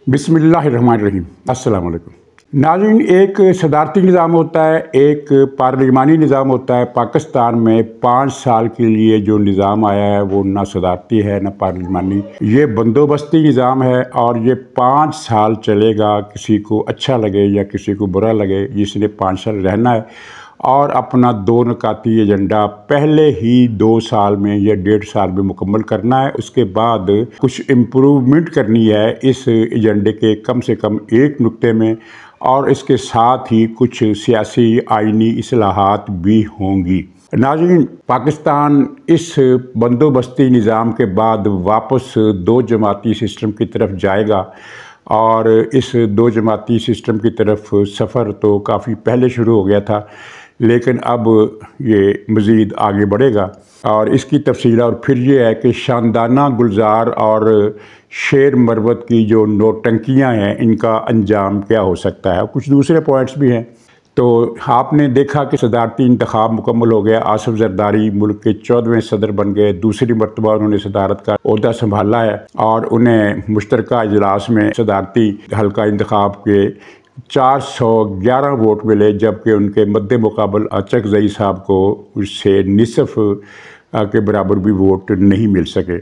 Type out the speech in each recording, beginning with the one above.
बिस्मिल्लाहिर्रहमानिर्रहीम। अस्सलाम वालेकुम। नाज़रीन, एक सदारती निज़ाम होता है, एक पार्लिमानी निज़ाम होता है। पाकिस्तान में 5 साल के लिए जो निज़ाम आया है वो ना सदारती है ना पार्लिमानी, ये बंदोबस्ती निज़ाम है और ये 5 साल चलेगा। किसी को अच्छा लगे या किसी को बुरा लगे, जिसने 5 साल रहना है और अपना 2 नकाती एजेंडा पहले ही 2 साल में या 1.5 साल में मुकम्मल करना है। उसके बाद कुछ इम्प्रूवमेंट करनी है इस एजेंडे के कम से कम एक नुक्ते में, और इसके साथ ही कुछ सियासी आइनी इस्लाहात भी होंगी। नाज़रीन, पाकिस्तान इस बंदोबस्ती निज़ाम के बाद वापस 2 जमाती सिस्टम की तरफ जाएगा और इस 2 जमाती सिस्टम की तरफ सफ़र तो काफ़ी पहले शुरू हो गया था, लेकिन अब ये मज़ीद आगे बढ़ेगा। और इसकी तफसील और फिर ये है कि शानदाना गुलजार और शेर मरवत की जो नौटंकियाँ हैं, इनका अंजाम क्या हो सकता है। कुछ दूसरे पॉइंट्स भी हैं। तो आपने देखा कि सदारती इंतखाब मुकम्मल हो गया। आसिफ जरदारी मुल्क के 14वें सदर बन गए। दूसरी मरतबा उन्होंने सदारत का ओहदा संभाला है और उन्हें मुश्तरका इजलास में सदारती हल्का इंतखाब के 411 वोट मिले, जबकि उनके मद्दे मुकाबल अचकज़ई साहब को उससे निसफ के बराबर भी वोट नहीं मिल सके।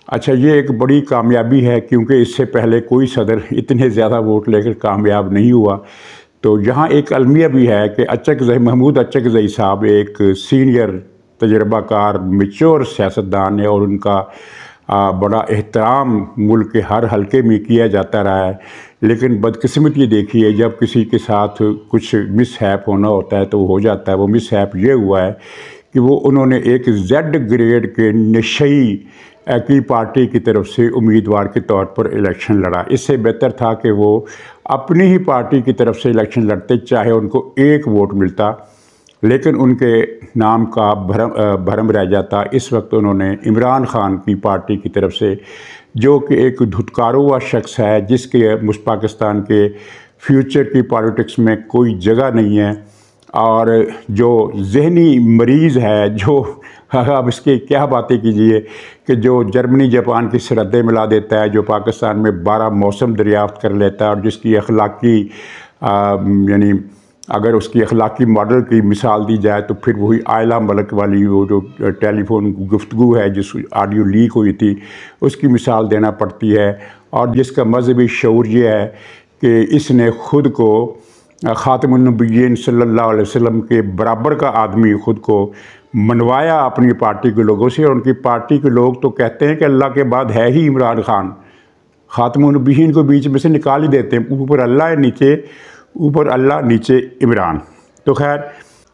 अच्छा, ये एक बड़ी कामयाबी है क्योंकि इससे पहले कोई सदर इतने ज़्यादा वोट लेकर कामयाब नहीं हुआ। तो यहाँ एक अलमिया भी है कि महमूद अचकज़ई साहब एक सीनियर तजर्बाकार मैच्योर सियासतदान है और उनका बड़ा एहतराम मुल्क के हर हलके में किया जाता रहा है। लेकिन बदकिस्मत ये देखिए, जब किसी के साथ कुछ मिसहैप होना होता है तो वो हो जाता है। वो मिसहैप ये हुआ है कि वो उन्होंने एक जेड ग्रेड के नशई की पार्टी की तरफ से उम्मीदवार के तौर पर इलेक्शन लड़ा। इससे बेहतर था कि वो अपनी ही पार्टी की तरफ से इलेक्शन लड़ते, चाहे उनको 1 वोट मिलता, लेकिन उनके नाम का भरम रह जाता। इस वक्त उन्होंने इमरान खान की पार्टी की तरफ से, जो कि एक धुतकारा हुआ शख्स है, जिसके पाकिस्तान के फ्यूचर की पॉलिटिक्स में कोई जगह नहीं है और जो जहनी मरीज़ है, जो अब इसकी क्या बातें कीजिए कि जो जर्मनी जापान की सरहदें मिला देता है, जो पाकिस्तान में 12 मौसम दरियाफ्त कर लेता है और जिसकी अखलाकी यानी अगर उसकी अखलाकी मॉडल की मिसाल दी जाए तो फिर वही आयला मलक वाली वो जो टेलीफोन गुफ्तगू है, जिस ऑडियो लीक हुई थी, उसकी मिसाल देना पड़ती है। और जिसका मजहबी शऊर ये है कि इसने ख़ुद को ख़ातमुन नबिय्यीन सल्लल्लाहु अलैहि वसल्लम के बराबर का आदमी ख़ुद को मनवाया अपनी पार्टी के लोगों से। और उनकी पार्टी के लोग तो कहते हैं कि अल्लाह के बाद है ही इमरान खान। ख़ातमुन नबिय्यीन को बीच में से निकाल ही देते हैं। ऊपर अल्लाह है, ऊपर अल्लाह, नीचे इमरान। तो खैर,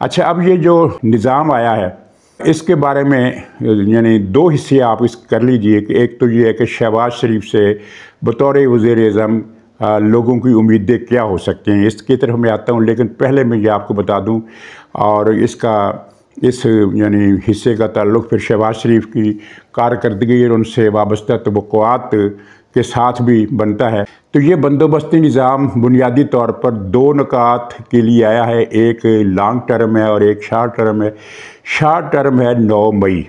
अच्छा, अब ये जो निज़ाम आया है इसके बारे में यानी 2 हिस्से आप इस कर लीजिए कि एक तो ये है कि शहबाज शरीफ से बतौर वज़ीर-ए-आज़म लोगों की उम्मीदें क्या हो सकती हैं, इसकी तरफ मैं आता हूँ। लेकिन पहले मैं ये आपको बता दूँ, और इस यानी हिस्से का ताल्लुक़ फिर शहबाज शरीफ की कारकर्दगी और उनसे वाबस्ता तवक्कुआत के साथ भी बनता है। तो ये बंदोबस्ती निज़ाम बुनियादी तौर पर 2 नुकात के लिए आया है। एक लॉन्ग टर्म है और एक शॉर्ट टर्म है। शॉर्ट टर्म है 9 मई।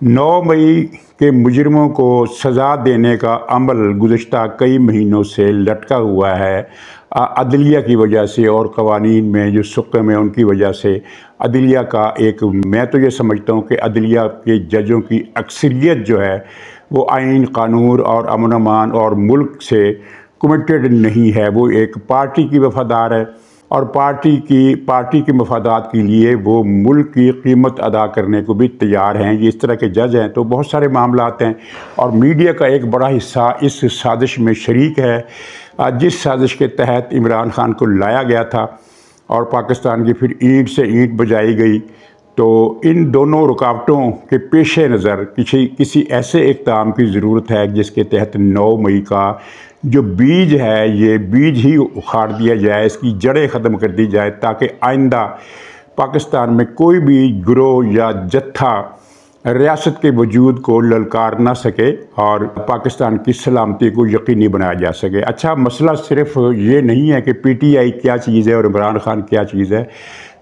9 मई के मुजरिमों को सज़ा देने का अमल गुज़श्ता कई महीनों से लटका हुआ है अदलिया की वजह से, और क़वानीन में जो सुक़म है उनकी वजह से। अदलिया का एक, मैं तो ये समझता हूँ कि अदलिया के जजों की अक्सरियत जो है वो आइन, कानून और अमन अमान और मुल्क से कमिटेड नहीं है। वो एक पार्टी की वफ़ादार है और पार्टी के मफादात के लिए वो मुल्क की कीमत अदा करने को भी तैयार हैं। ये इस तरह के जज हैं। तो बहुत सारे मामलात हैं और मीडिया का एक बड़ा हिस्सा इस साजिश में शरीक है, जिस साजिश के तहत इमरान खान को लाया गया था और पाकिस्तान की फिर ईंट से ईंट बजाई गई। तो इन दोनों रुकावटों के पेश नज़र किसी ऐसे इक़दाम की ज़रूरत है जिसके तहत 9 मई का जो बीज है, ये बीज ही उखाड़ दिया जाए, इसकी जड़ें ख़त्म कर दी जाए, ताकि आइंदा पाकिस्तान में कोई भी गिरोह या जत्था रियासत के वजूद को ललकार ना सके और पाकिस्तान की सलामती को यकीनी बनाया जा सके। अच्छा, मसला सिर्फ ये नहीं है कि PTI क्या चीज़ है और इमरान खान क्या चीज़ है।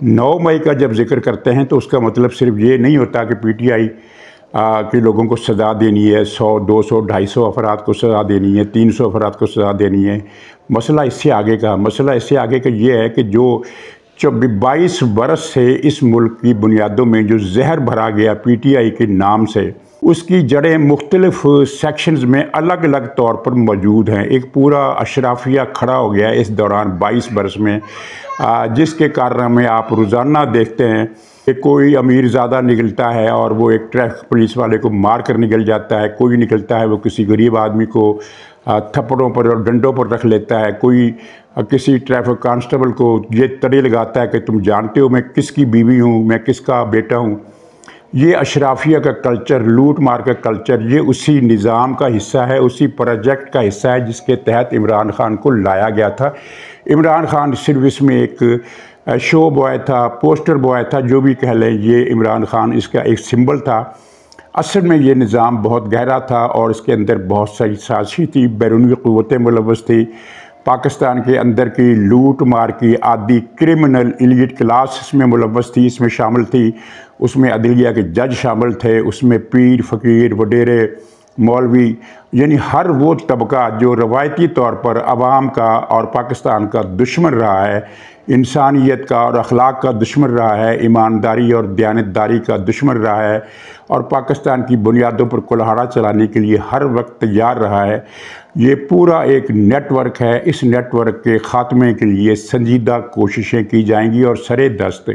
9 मई का जब जिक्र करते हैं तो उसका मतलब सिर्फ ये नहीं होता कि PTI कि लोगों को सज़ा देनी है, 100, 200, 250 अफराद को सज़ा देनी है, 300 अफराद को सज़ा देनी है। मसला इससे आगे का ये है कि जो 22 बरस से इस मुल्क की बुनियादों में जो जहर भरा गया PTI के नाम से, उसकी जड़ें मुख्तलिफ सेक्शंस में अलग अलग तौर पर मौजूद हैं। एक पूरा अशराफिया खड़ा हो गया इस दौरान 22 बरस में, जिसके कारण में आप रोज़ाना देखते हैं कि कोई अमीर ज़्यादा निकलता है और वो एक ट्रैफिक पुलिस वाले को मार कर निकल जाता है, कोई निकलता है वो किसी गरीब आदमी को थप्पड़ों पर और डंडों पर रख लेता है, कोई किसी ट्रैफिक कांस्टेबल को ये तड़े लगाता है कि तुम जानते हो मैं किसकी बीवी हूँ, मैं किसका बेटा हूँ। ये अशराफिया का कल्चर, लूट मार का कल्चर, ये उसी निज़ाम का हिस्सा है, उसी प्रोजेक्ट का हिस्सा है जिसके तहत इमरान खान को लाया गया था। इमरान खान सिर्फ इसमें एक शो बॉय था, पोस्टर बॉय था, जो भी कह लें, ये इमरान खान इसका एक सिंबल था। असल में ये निज़ाम बहुत गहरा था और इसके अंदर बहुत सारी साजिश थी, बैरूनी क़ुव्वतें मुलव्वस थी। पाकिस्तान के अंदर की लूट मार की आदि क्रिमिनल इलीट क्लास इसमें मुलव्वस थी, इसमें शामिल थी। उसमें अदलिया के जज शामिल थे, उसमें पीर, फ़कीर, वडेरे, मौलवी, यानी हर वो तबका जो रवायती तौर पर आवाम का और पाकिस्तान का दुश्मन रहा है, इंसानियत का और अखलाक का दुश्मन रहा है, ईमानदारी और दयानतदारी का दुश्मन रहा है और पाकिस्तान की बुनियादों पर कुल्हाड़ा चलाने के लिए हर वक्त तैयार रहा है। ये पूरा एक नेटवर्क है। इस नेटवर्क के ख़ात्मे के लिए संजीदा कोशिशें की जाएंगी और सरे दस्त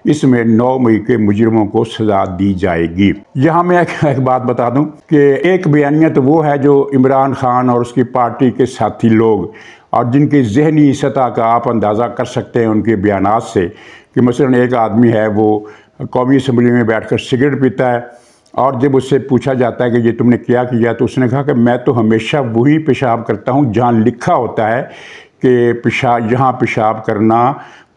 इसमें 9 मई के मुजरिमों को सज़ा दी जाएगी। यहाँ मैं एक बात बता दूँ कि एक बयानिया तो वो है जो इमरान खान और उसकी पार्टी के साथी लोग और जिनकी ज़हनी सतह का आप अंदाज़ा कर सकते हैं उनके बयानात से, कि मसलन एक आदमी है वो कौमी असम्बली में बैठकर सिगरेट पीता है और जब उससे पूछा जाता है कि ये तुमने क्या किया, तो उसने कहा कि मैं तो हमेशा वही पेशाब करता हूँ जहाँ लिखा होता है कि यहाँ पेशाब करना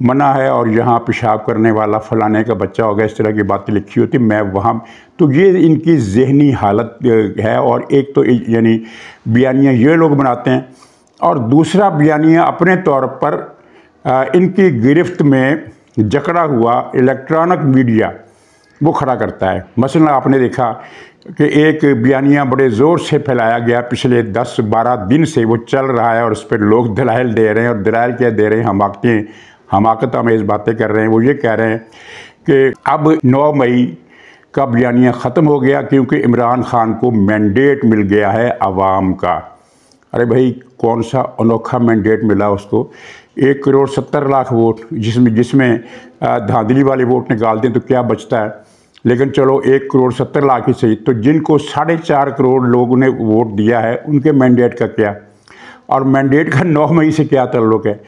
मना है और यहाँ पेशाब करने वाला फलाने का बच्चा होगा, इस तरह की बातें लिखी होती, मैं वहाँ। तो ये इनकी ज़हनी हालत है। और एक तो यानी बयानियाँ ये लोग बनाते हैं और दूसरा बयानिया अपने तौर पर इनकी गिरफ्त में जकड़ा हुआ इलेक्ट्रॉनिक मीडिया वो खड़ा करता है। मसलन आपने देखा कि एक बयानिया बड़े ज़ोर से फैलाया गया, पिछले 10-12 दिन से वो चल रहा है और उस पर लोग दलाइल दे रहे हैं। और दलाइल क्या दे रहे हैं, हमाकत आमेज़ बातें कर रहे हैं। वो ये कह रहे हैं कि अब 9 मई का बयानिया ख़त्म हो गया क्योंकि इमरान खान को मैंडेट मिल गया है आवाम का। अरे भाई, कौन सा अनोखा मैंडेट मिला उसको? 1,70,00,000 वोट, जिसमें धांधली वाले वोट निकाल दें तो क्या बचता है। लेकिन चलो 1,70,00,000 ही सही, तो जिनको 4.5 करोड़ लोगों ने वोट दिया है उनके मैंडेट का क्या? और मैंडेट का 9 मई से क्या ताल्लुक़ है?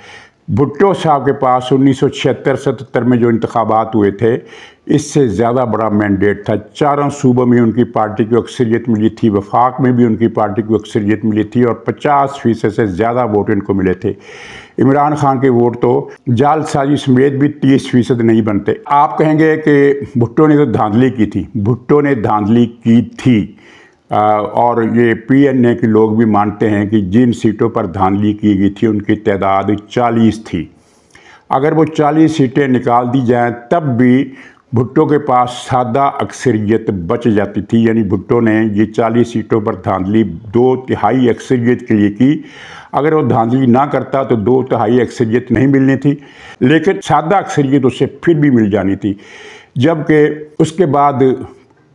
भुट्टो साहब के पास 1976-77 में जो इंतखाबात हुए थे, इससे ज़्यादा बड़ा मैंडेट था। 4 सूबों में उनकी पार्टी को अक्सरियत मिली थी, वफाक में भी उनकी पार्टी को अक्सरियत मिली थी और 50% से ज़्यादा वोट इनको मिले थे। इमरान खान के वोट तो जालसाजी समेत भी 30% नहीं बनते। आप कहेंगे कि भुट्टो ने तो धांधली की थी। भुट्टो ने धांधली की थी और ये PNA के लोग भी मानते हैं कि जिन सीटों पर धांधली की गई थी उनकी तादाद 40 थी। अगर वो 40 सीटें निकाल दी जाएं तब भी भुट्टो के पास सादा अक्सरियत बच जाती थी। यानी भुट्टो ने ये 40 सीटों पर धांधली 2/3 अक्सरियत के लिए की। अगर वो धांधली ना करता तो 2/3 अक्सरियत नहीं मिलनी थी, लेकिन सादा अक्सरियत उससे फिर भी मिल जानी थी। जबकि उसके बाद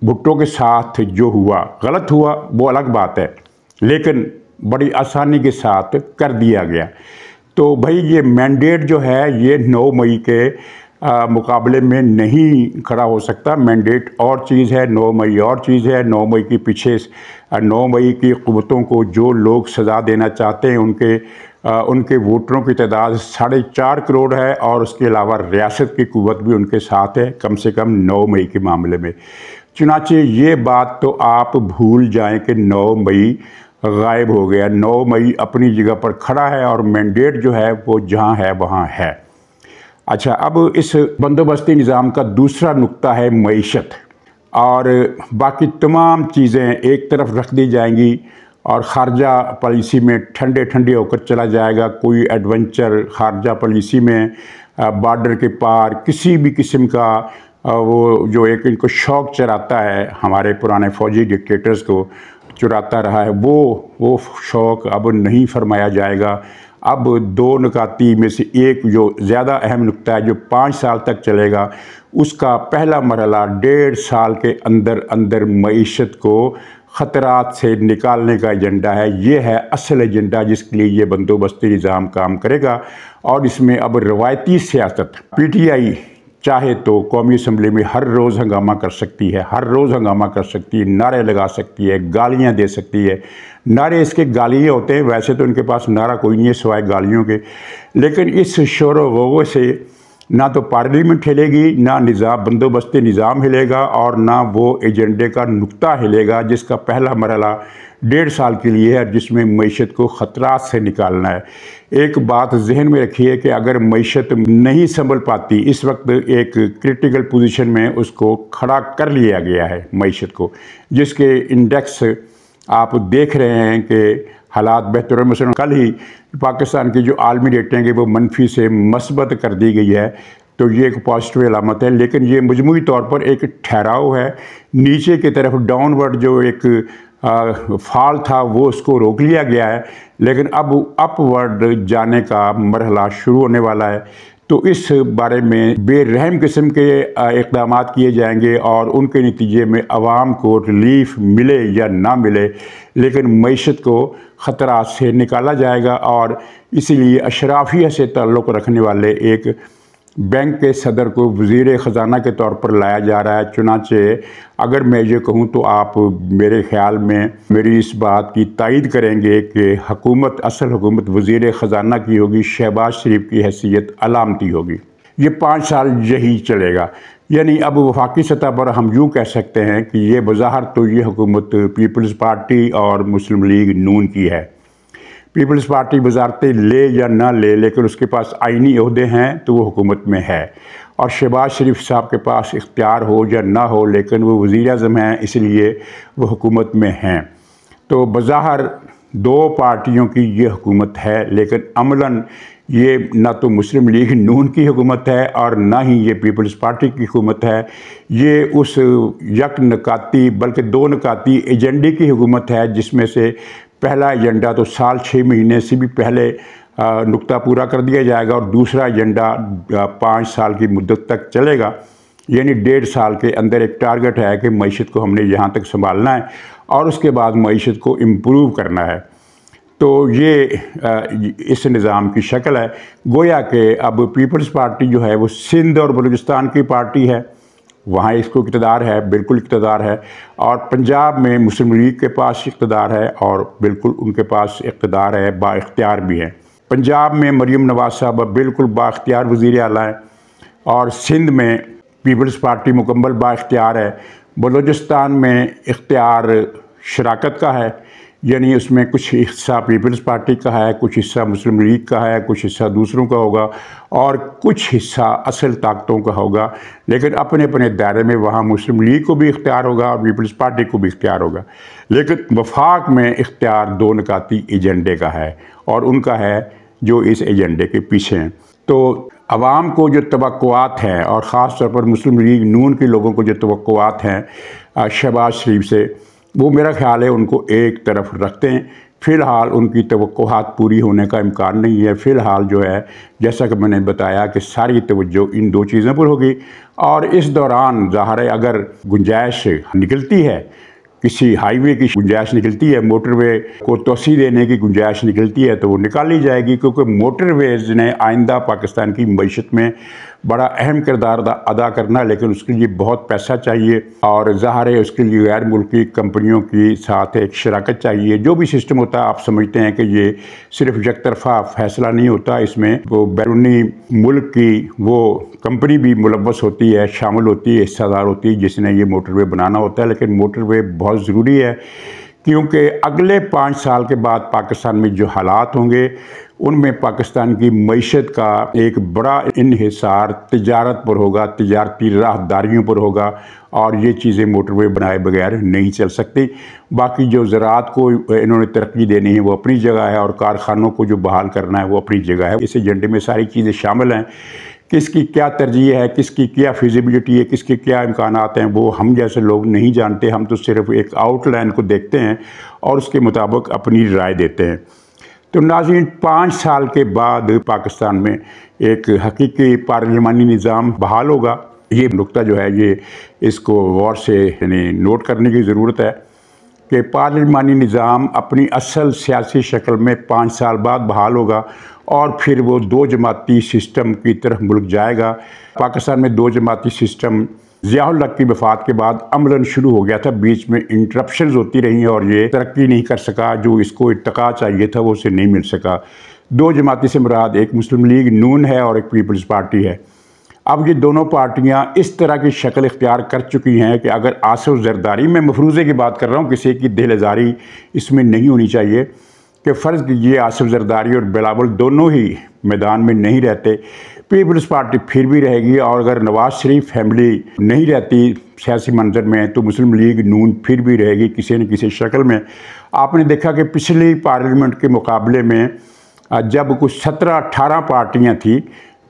भुट्टो के साथ जो हुआ, गलत हुआ वो अलग बात है, लेकिन बड़ी आसानी के साथ कर दिया गया। तो भाई ये मैंडेट जो है ये 9 मई के मुकाबले में नहीं खड़ा हो सकता। मैंडेट और चीज़ है, 9 मई और चीज़ है। 9 मई के पीछे 9 मई की क़ुव्वतों को जो लोग सज़ा देना चाहते हैं उनके वोटरों की तादाद 4.5 करोड़ है और उसके अलावा रियासत की क़ुव्वत भी उनके साथ है, कम से कम 9 मई के मामले में। चुनांचे ये बात तो आप भूल जाएं कि 9 मई गायब हो गया। 9 मई अपनी जगह पर खड़ा है और मैंडेट जो है वो जहाँ है वहाँ है। अच्छा, अब इस बंदोबस्ती निज़ाम का दूसरा नुक्ता है मईशत, और बाकी तमाम चीज़ें एक तरफ रख दी जाएंगी और ख़ारजा पॉलिसी में ठंडे ठंडे होकर चला जाएगा। कोई एडवेंचर ख़ारजा पॉलिसी में बॉर्डर के पार किसी भी किस्म का वो जो एक इनको शौक़ चराता है, हमारे पुराने फ़ौजी डिक्टेटर्स को चुराता रहा है, वो शौक़ अब नहीं फरमाया जाएगा। अब दो नुकाती में से एक जो ज़्यादा अहम नुक्ता है, जो 5 साल तक चलेगा, उसका पहला मरहला 1.5 साल के अंदर अंदर मईशत को ख़तरात से निकालने का एजेंडा है। ये है असल एजेंडा जिसके लिए ये बंदोबस्ती निज़ाम काम करेगा। और इसमें अब रवायती सियासत, PTI चाहे तो कौमी असम्बली में हर रोज़ हंगामा कर सकती है, हर रोज़ हंगामा कर सकती है, नारे लगा सकती है, गालियाँ दे सकती है। नारे इसके गालियाँ होते हैं, वैसे तो इनके पास नारा कोई नहीं है सिवाय गालियों के, लेकिन इस शोर वगों से ना तो पार्लियामेंट हिलेगी, ना निज़ाम बंदोबस्ती निज़ाम हिलेगा, और ना वो एजेंडे का नुक्ता हिलेगा जिसका पहला मरहला 1.5 साल के लिए है, जिसमें मईशत को ख़तरात से निकालना है। एक बात जहन में रखिए कि अगर मईशत नहीं संभल पाती, इस वक्त एक क्रिटिकल पोजीशन में उसको खड़ा कर लिया गया है मईशत को, जिसके इंडेक्स आप देख रहे हैं कि हालात बेहतर। मसलन कल ही पाकिस्तान की जो आलमी रेटिंग है वो मनफी से मस्बत कर दी गई है, तो ये एक पॉजिटिव अलामत है। लेकिन ये मजमूई तौर पर एक ठहराव है, नीचे की तरफ डाउनवर्ड जो एक फॉल था वो उसको रोक लिया गया है, लेकिन अब अपवर्ड जाने का मरहला शुरू होने वाला है। तो इस बारे में बेरहम किस्म के इक़दाम किए जाएंगे और उनके नतीजे में आवाम को रिलीफ मिले या ना मिले, लेकिन मईशत को ख़तरा से निकाला जाएगा। और इसीलिए अशराफिया से ताल्लुक़ रखने वाले एक बैंक के सदर को वज़ीर ख़जाना के तौर पर लाया जा रहा है। चुनांचे अगर मैं ये कहूँ तो आप मेरे ख़्याल में मेरी इस बात की तायद करेंगे कि हुकूमत, असल हुकूमत वज़ीर ख़जाना की होगी, शहबाज शरीफ की हैसियत अलामती होगी। ये 5 साल यही चलेगा। यानी अब वफाकी सतह पर हम यूँ कह सकते हैं कि ये बज़ाहिर तो ये हुकूमत पीपल्स पार्टी और मुस्लिम लीग नून की है। पीपल्स पार्टी वजारतें ले या ना ले, लेकिन उसके पास आइनी ओहदे हैं तो वो हुकूमत में है। और शहबाज शरीफ साहब के पास इख्तियार हो या ना हो, लेकिन वो वज़ीर आज़म हैं, इसलिए वो हुकूमत में हैं। तो बज़ाहिर दो पार्टियों की ये हुकूमत है, लेकिन अमलन ये ना तो मुस्लिम लीग नून की हुकूमत है और ना ही ये पीपल्स पार्टी की हुकूमत है। ये उस यक नकाती बल्कि 2 नकाती एजेंडे की हुकूमत है, जिसमें से पहला एजेंडा तो साल 6 महीने से भी पहले नुक्ता पूरा कर दिया जाएगा, और दूसरा एजेंडा 5 साल की मुद्दत तक चलेगा। यानी 1.5 साल के अंदर एक टारगेट है कि मईशत को हमने यहाँ तक संभालना है और उसके बाद मईशत को इम्प्रूव करना है। तो ये इस निज़ाम की शक्ल है। गोया कि अब पीपल्स पार्टी जो है वो सिंध और बलूचिस्तान की पार्टी है, वहाँ इसको इक़्तिदार है, बिल्कुल इक़्तिदार है। और पंजाब में मुस्लिम लीग के पास इक़्तिदार है और बिल्कुल उनके पास इक़्तिदार है, बाइख्तियार भी है। पंजाब में मरीम नवाज़ साहब बिल्कुल बाइख्तियार वज़ीर आला है, और सिंध में पीपल्स पार्टी मुकम्मल बाइख्तियार है। बलूचिस्तान में इख्तियार शराकत का है, यानी उसमें कुछ हिस्सा पीपल्स पार्टी का है, कुछ हिस्सा मुस्लिम लीग का है, कुछ हिस्सा दूसरों का होगा और कुछ हिस्सा असल ताकतों का होगा। लेकिन अपने अपने दायरे में वहाँ मुस्लिम लीग को भी इख्तियार होगा और पीपल्स पार्टी को भी इख्तियार होगा। लेकिन वफाक में इख्तियार 2 नकाती एजेंडे का है, और उनका है जो इस एजेंडे के पीछे हैं। तो आवाम को जो तवक्कुआत हैं, और ख़ास तौर पर मुस्लिम लीग नून के लोगों को जो तवक्कुआत हैं शहबाज शरीफ से, वो मेरा ख्याल है उनको एक तरफ रखते हैं। फ़िलहाल उनकी तवक्कुआत पूरी होने का इम्कान नहीं है। फ़िलहाल जो है, जैसा कि मैंने बताया कि सारी तवज्जो इन 2 चीज़ों पर होगी, और इस दौरान ज़ाहिर है अगर गुंजाइश निकलती है, किसी हाईवे की गुंजाइश निकलती है, मोटरवे को तोसी देने की गुंजाइश निकलती है, तो वो निकाली जाएगी, क्योंकि मोटरवेज़ ने आइंदा पाकिस्तान की मईशत में बड़ा अहम किरदार अदा करना है। लेकिन उसके लिए बहुत पैसा चाहिए, और ज़ाहिर है उसके लिए गैर मुल्की कंपनियों की साथ एक शराकत चाहिए। जो भी सिस्टम होता है, आप समझते हैं कि ये सिर्फ एक तरफ़ा फ़ैसला नहीं होता, इसमें वो बैरूनी मुल्क की वो कंपनी भी मुलव्वस होती है, शामिल होती है, हिस्सेदार होती है, जिसने ये मोटरवे बनाना होता है। लेकिन मोटरवे बहुत ज़रूरी है, क्योंकि अगले 5 साल के बाद पाकिस्तान में जो हालात होंगे, उनमें पाकिस्तान की मईशत का एक बड़ा इन्हिसार तिजारत पर होगा, तिजारती राहदारियों पर होगा, और ये चीज़ें मोटरवे बनाए बगैर नहीं चल सकती। बाकी जो ज़राअत को इन्होंने तरक्की देनी है वो अपनी जगह है, और कारखानों को जो बहाल करना है वो अपनी जगह है। इस एजेंडे में सारी चीज़ें शामिल हैं। किसकी क्या तरजीह है, किसकी क्या फिजिबिलिटी है, किसके क्या इम्कानात हैं, वो हम जैसे लोग नहीं जानते। हम तो सिर्फ एक आउटलाइन को देखते हैं और उसके मुताबिक अपनी राय देते हैं। तो नाज़रीन, 5 साल के बाद पाकिस्तान में एक हकीकी पार्लिमानी निज़ाम बहाल होगा। ये नुक्ता जो है ये इसको गौर से यानी नोट करने की ज़रूरत है कि पार्लिमानी निज़ाम अपनी असल सियासी शक्ल में 5 साल बाद बहाल होगा और फिर वो 2 जमाती सिस्टम की तरफ मुल्क जाएगा। पाकिस्तान में 2 जमाती सिस्टम ज़िया-उल हक़ की वफ़ात के बाद अमलन शुरू हो गया था। बीच में इंटरप्शंस होती रही और ये तरक्की नहीं कर सका, जो इसको इर्तिक़ा चाहिए था वो उसे नहीं मिल सका। 2 जमाती से मुराद एक मुस्लिम लीग नून है और एक पीपल्स पार्टी है। अब ये दोनों पार्टियां इस तरह की शक्ल इख्तियार कर चुकी हैं कि अगर आसिफ ज़रदारी, मैं मफरूज़े की बात कर रहा हूँ, किसी की दिलआज़ारी इसमें नहीं होनी चाहिए, कि फ़र्ज़ कीजिए आसिफ ज़रदारी और बिलावल दोनों ही मैदान में नहीं रहते, पीपल्स पार्टी फिर भी रहेगी। और अगर नवाज़ शरीफ फैमिली नहीं रहती सियासी मंजर में तो मुस्लिम लीग नून फिर भी रहेगी किसी न किसी शक्ल में। आपने देखा कि पिछली पार्लियामेंट के मुकाबले में जब कुछ 17-18 पार्टियाँ थी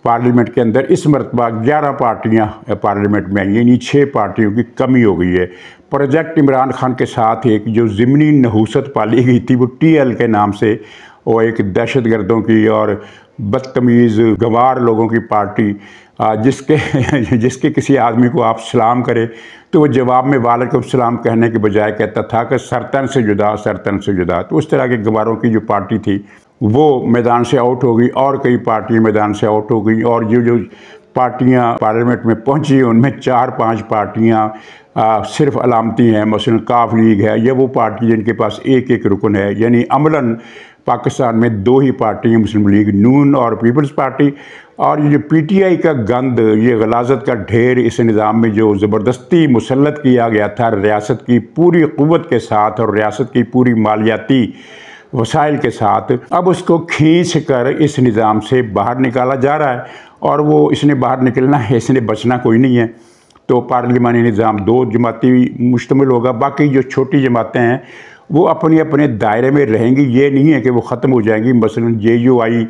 पार्लियामेंट के अंदर, इस मरतबा 11 पार्टियाँ पार्लियामेंट में आई, यानी 6 पार्टियों की कमी हो गई है। प्रोजेक्ट इमरान खान के साथ एक जो ज़िमनी नहूसत पाली गई थी वो TL के नाम से, वो एक दहशतगर्दों की और बदतमीज़ गंवार लोगों की पार्टी, जिसके किसी आदमी को आप सलाम करें तो वो जवाब में वालेकुम सलाम कहने के बजाय कहता था कि सरतन से जुदा, सरतन से जुदा। तो उस तरह के गंवारों की जो पार्टी थी वो मैदान से आउट हो गई और कई पार्टियाँ मैदान से आउट हो गई। और जो पार्टियाँ पार्लियामेंट में पहुँची उनमें 4-5 पार्टियाँ सिर्फ अलामती हैं। मसलन काफ लीग है, या वो पार्टी जिनके पास एक रुकन है। यानी अमलन पाकिस्तान में 2 ही पार्टियाँ, मुस्लिम लीग नून और पीपल्स पार्टी। और ये जो PTI का गंद, ये गलाजत का ढेर इस निज़ाम में जो ज़बरदस्ती मुसल्लत किया गया था रियासत की पूरी क़ुव्वत के साथ और रियासत की पूरी मालियाती वसाइल के साथ, अब उसको खींच कर इस निज़ाम से बाहर निकाला जा रहा है। और वो इसने बाहर निकलना है, इसने बचना कोई नहीं है। तो पार्लिमानी निज़ाम 2 जमाती मुश्तमिल होगा। बाकी जो छोटी जमातें हैं वो अपने अपने दायरे में रहेंगी, ये नहीं है कि वो ख़त्म हो जाएंगी। मसलन JUI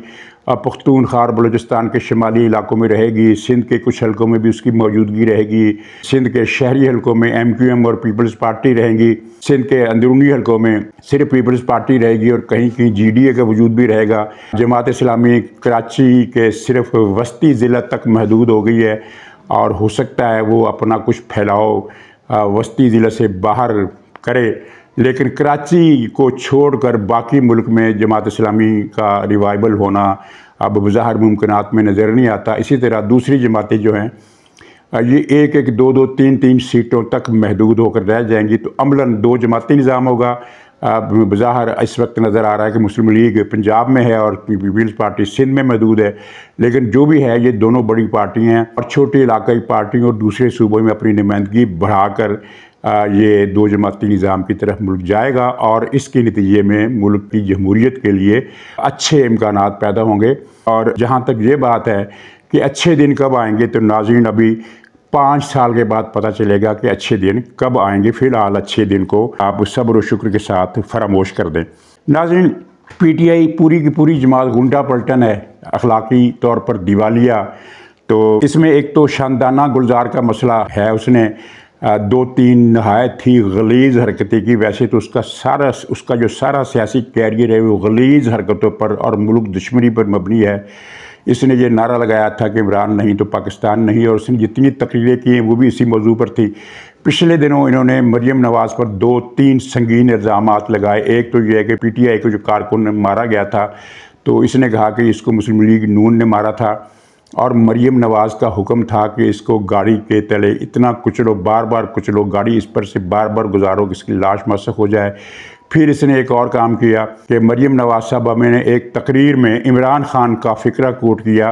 पख्तूनख्वा बलूचिस्तान के शुमाली इलाकों में रहेगी, सिंध के कुछ हलकों में भी उसकी मौजूदगी रहेगी, सिंध के शहरी हलकों में MQM और पीपल्स पार्टी रहेंगी, सिंध के अंदरूनी हलकों में सिर्फ पीपल्स पार्टी रहेगी और कहीं कहीं GDA का वजूद भी रहेगा। जमात इस्लामी कराची के सिर्फ वस्ती ज़िला तक महदूद हो गई है और हो सकता है वो अपना कुछ फैलाव वस्ती ज़िला से बाहर करे, लेकिन कराची को छोड़कर बाकी मुल्क में जमात इस्लामी का रिवाइवल होना अब बज़ाहिर मुमकिनात में नज़र नहीं आता। इसी तरह दूसरी जमातें जो हैं ये 1-1, 2-2, 3-3 सीटों तक महदूद होकर रह जाएंगी। तो अमलन 2 जमाती निज़ाम होगा। बज़ाहिर इस वक्त नज़र आ रहा है कि मुस्लिम लीग पंजाब में है और पीपल्स पार्टी सिंध में महदूद है, लेकिन जो भी है ये दोनों बड़ी पार्टियाँ हैं और छोटी इलाकाई पार्टियों और दूसरे सूबों में अपनी नुमाइंदगी बढ़ाकर ये 2 जमाती निज़ाम की तरफ मुल्क जाएगा और इसके नतीजे में मुल्क की जमहूरियत के लिए अच्छे इम्कानात पैदा होंगे। और जहाँ तक ये बात है कि अच्छे दिन कब आएंगे, तो नाज़रीन अभी 5 साल के बाद पता चलेगा कि अच्छे दिन कब आएंगे। फ़िलहाल अच्छे दिन को आप सब्र और शुक्र के साथ फरामोश कर दें। नाज़रीन, PTI पूरी की पूरी जमात गुंडा पलटन है, अखलाकी तौर पर दिवालिया। तो इसमें एक तो शानदाना गुलजार का मसला है, उसने 2-3 नहायत ही गलीज़ हरकतें की। वैसे तो उसका जो सारा सियासी कैरियर है वो गलीज़ हरकतों पर और मुल्क दुश्मनी पर मबनी है। इसने ये नारा लगाया था कि इमरान नहीं तो पाकिस्तान नहीं, और उसने जितनी तकरीरें की हैं वो भी इसी मौजू पर थी। पिछले दिनों इन्होंने मरियम नवाज़ पर 2-3 संगीन इल्ज़ामात लगाए। एक तो ये है कि PTI को जो कारकुन मारा गया था तो इसने कहा कि इसको मुस्लिम लीग नून ने मारा था और मरियम नवाज़ का हुक्म था कि इसको गाड़ी के तले इतना कुचलो, बार बार कुचलो, गाड़ी इस पर से बार बार गुजारो कि इसकी लाश मसख हो जाए। फिर इसने एक और काम किया कि मरियम नवाज़ साहबा ने एक तकरीर में इमरान खान का फ़िक्रा कोट किया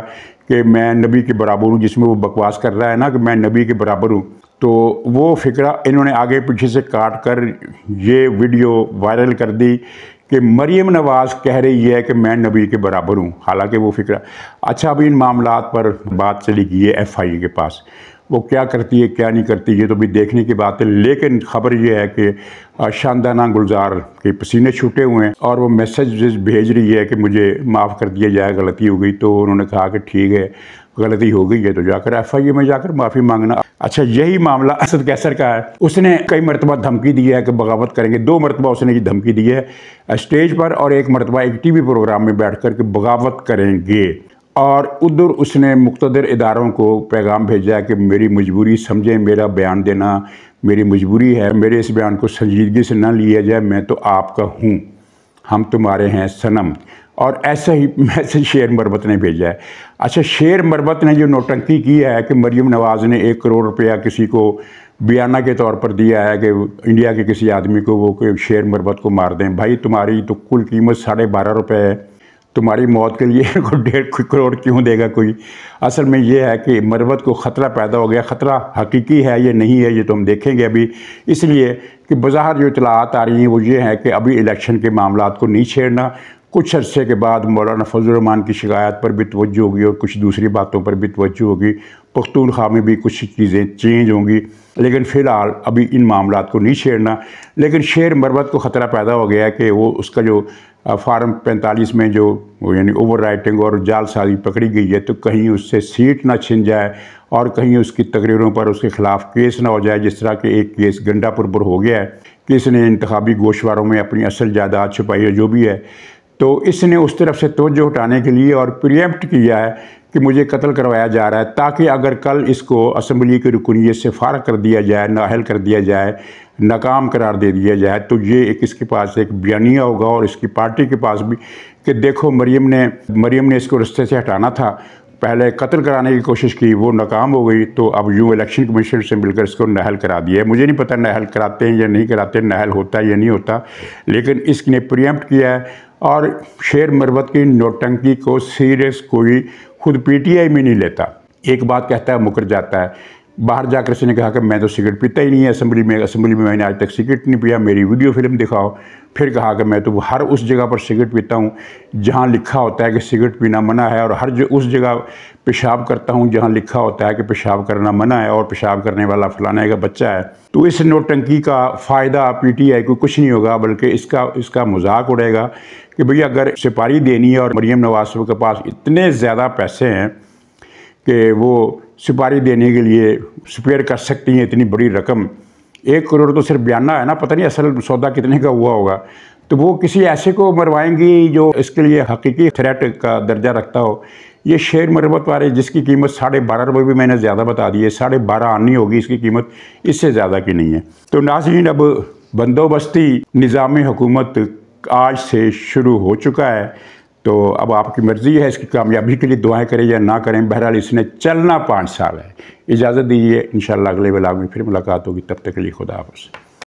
कि मैं नबी के बराबर हूँ, जिसमें वो बकवास कर रहा है ना कि मैं नबी के बराबर हूँ। तो वो फ़िक्रा इन्होंने आगे पीछे से काट कर ये वीडियो वायरल कर दी कि मरियम नवाज़ कह रही है कि मैं नबी के बराबर हूँ, हालांकि वो फ़िक्रा। अच्छा, अभी इन मामलात पर बात चली गई है FI के पास, वो क्या करती है क्या नहीं करती ये तो भी देखने की बात है। लेकिन ख़बर ये है कि शानदाना गुलजार के पसीने छूटे हुए हैं और वो मैसेज भेज रही है कि मुझे माफ़ कर दिया जाए, गलती हो गई। तो उन्होंने कहा कि ठीक है, गलती हो गई है तो जाकर FIA में जाकर माफ़ी मांगना। अच्छा, यही मामला असद कैसर का है। उसने कई मरतबा धमकी दी है कि बगावत करेंगे। 2 मरतबा उसने ये धमकी दी है स्टेज पर, और 1 मरतबा एक TV प्रोग्राम में बैठ कर के बगावत करेंगे। और उधर उसने मुक़्तदर इदारों को पैगाम भेजा है कि मेरी मजबूरी समझें, मेरा बयान देना मेरी मजबूरी है, मेरे इस बयान को संजीदगी से ना लिया जाए, मैं तो आपका हूँ, हम तुम्हारे हैं सनम। और ऐसा ही मैसेज शेर मरबत ने भेजा है। अच्छा, शेर मरबत ने जो नौटंकी की है कि मरीम नवाज़ ने 1 करोड़ रुपया किसी को बयाना के तौर पर दिया है कि इंडिया के किसी आदमी को वो कि शेर मरबत को मार दें। भाई, तुम्हारी तो कुल कीमत 12.5 रुपये है, तुम्हारी मौत के लिए 1.5 करोड़ क्यों देगा कोई। असल में ये है कि मरबत को ख़तरा पैदा हो गया। ख़तरा हकीकी है ये नहीं है, ये तो हम देखेंगे अभी। इसलिए कि बज़ाहिर जो इतलात आ रही हैं वो ये है कि अभी इलेक्शन के मामलात को नहीं छेड़ना। कुछ अरसे के बाद मौलाना फजल रहमान की शिकायत पर भी तवज्जो होगी और कुछ दूसरी बातों पर भी तवज्जो होगी। पख्तूनख्वा में भी कुछ चीज़ें चेंज होंगी, लेकिन फ़िलहाल अभी इन मामलात को नहीं छेड़ना। लेकिन शेर मरबत को ख़तरा पैदा हो गया है कि वो उसका जो फार्म 45 में जो यानी ओवर राइटिंग और जालसाजी पकड़ी गई है, तो कहीं उससे सीट ना छिन जाए और कहीं उसकी तकरीरों पर उसके ख़िलाफ़ केस ना हो जाए। जिस तरह के एक केस गंडापुर पर हो गया है कि इसने इंतखाबी गोशवारों में अपनी असल जायदाद छुपाई है, जो भी है। तो इसने उस तरफ से तवज्जो हटाने के लिए और प्रीएम्प्ट किया है कि मुझे कत्ल करवाया जा रहा है, ताकि अगर कल इसको असम्बली की रुकनीत से फारग कर दिया जाए, नाअहल कर दिया जाए, नाकाम करार दे दिया जाए, तो ये एक इसके पास एक बयानिया होगा और इसकी पार्टी के पास भी कि देखो मरीम ने इसको रास्ते से हटाना था, पहले कत्ल कराने की कोशिश की, वो नाकाम हो गई, तो अब यूँ इलेक्शन कमीशन से मिलकर इसको नाअहल करा दिया है। मुझे नहीं पता नाअहल कराते हैं या नहीं कराते, नाअहल होता है या नहीं होता, लेकिन इसने प्रीएम्प्ट किया है। और शेर मरबत की नौटंकी को सीरियस कोई खुद PTI में नहीं लेता। एक बात कहता है मुकर जाता है। बाहर जाकर इसने कहा कि मैं तो सिगरेट पीता ही नहीं है, असेंबली में मैंने आज तक सिगरेट नहीं पिया, मेरी वीडियो फिल्म दिखाओ। फिर कहा कि मैं तो हर उस जगह पर सिगरेट पीता हूँ जहाँ लिखा होता है कि सिगरेट पीना मना है, और उस जगह पेशाब करता हूँ जहाँ लिखा होता है कि पेशाब करना मना है, और पेशाब करने वाला फलाने का बच्चा है। तो इस नौटंकी का फ़ायदा PTI को कुछ नहीं होगा, बल्कि इसका मजाक उड़ेगा कि भैया अगर सिपारी देनी है और मरीम नवाज़ के पास इतने ज़्यादा पैसे हैं कि वो सिपारी देने के लिए स्पेयर कर सकती हैं इतनी बड़ी रकम। 1 करोड़ तो सिर्फ बयाना है ना, पता नहीं असल सौदा कितने का हुआ होगा। तो वो किसी ऐसे को मरवाएंगी जो इसके लिए हकीकी थ्रेट का दर्जा रखता हो। ये शेर मरबत वाले जिसकी कीमत 12.5 रुपये भी मैंने ज़्यादा बता दी है, 12.5 आनी होगी इसकी कीमत, इससे ज़्यादा की नहीं है। तो नाज़रीन, अब बंदोबस्ती निज़ाम हुकूमत आज से शुरू हो चुका है। तो अब आपकी मर्ज़ी है इसकी कामयाबी के लिए दुआएं करें या ना करें। बहरहाल इसने चलना 5 साल है। इजाज़त दीजिए, इंशाअल्लाह अगले व्लॉग में फिर मुलाकात होगी। तब तक के लिए खुदा हाफ़िज़।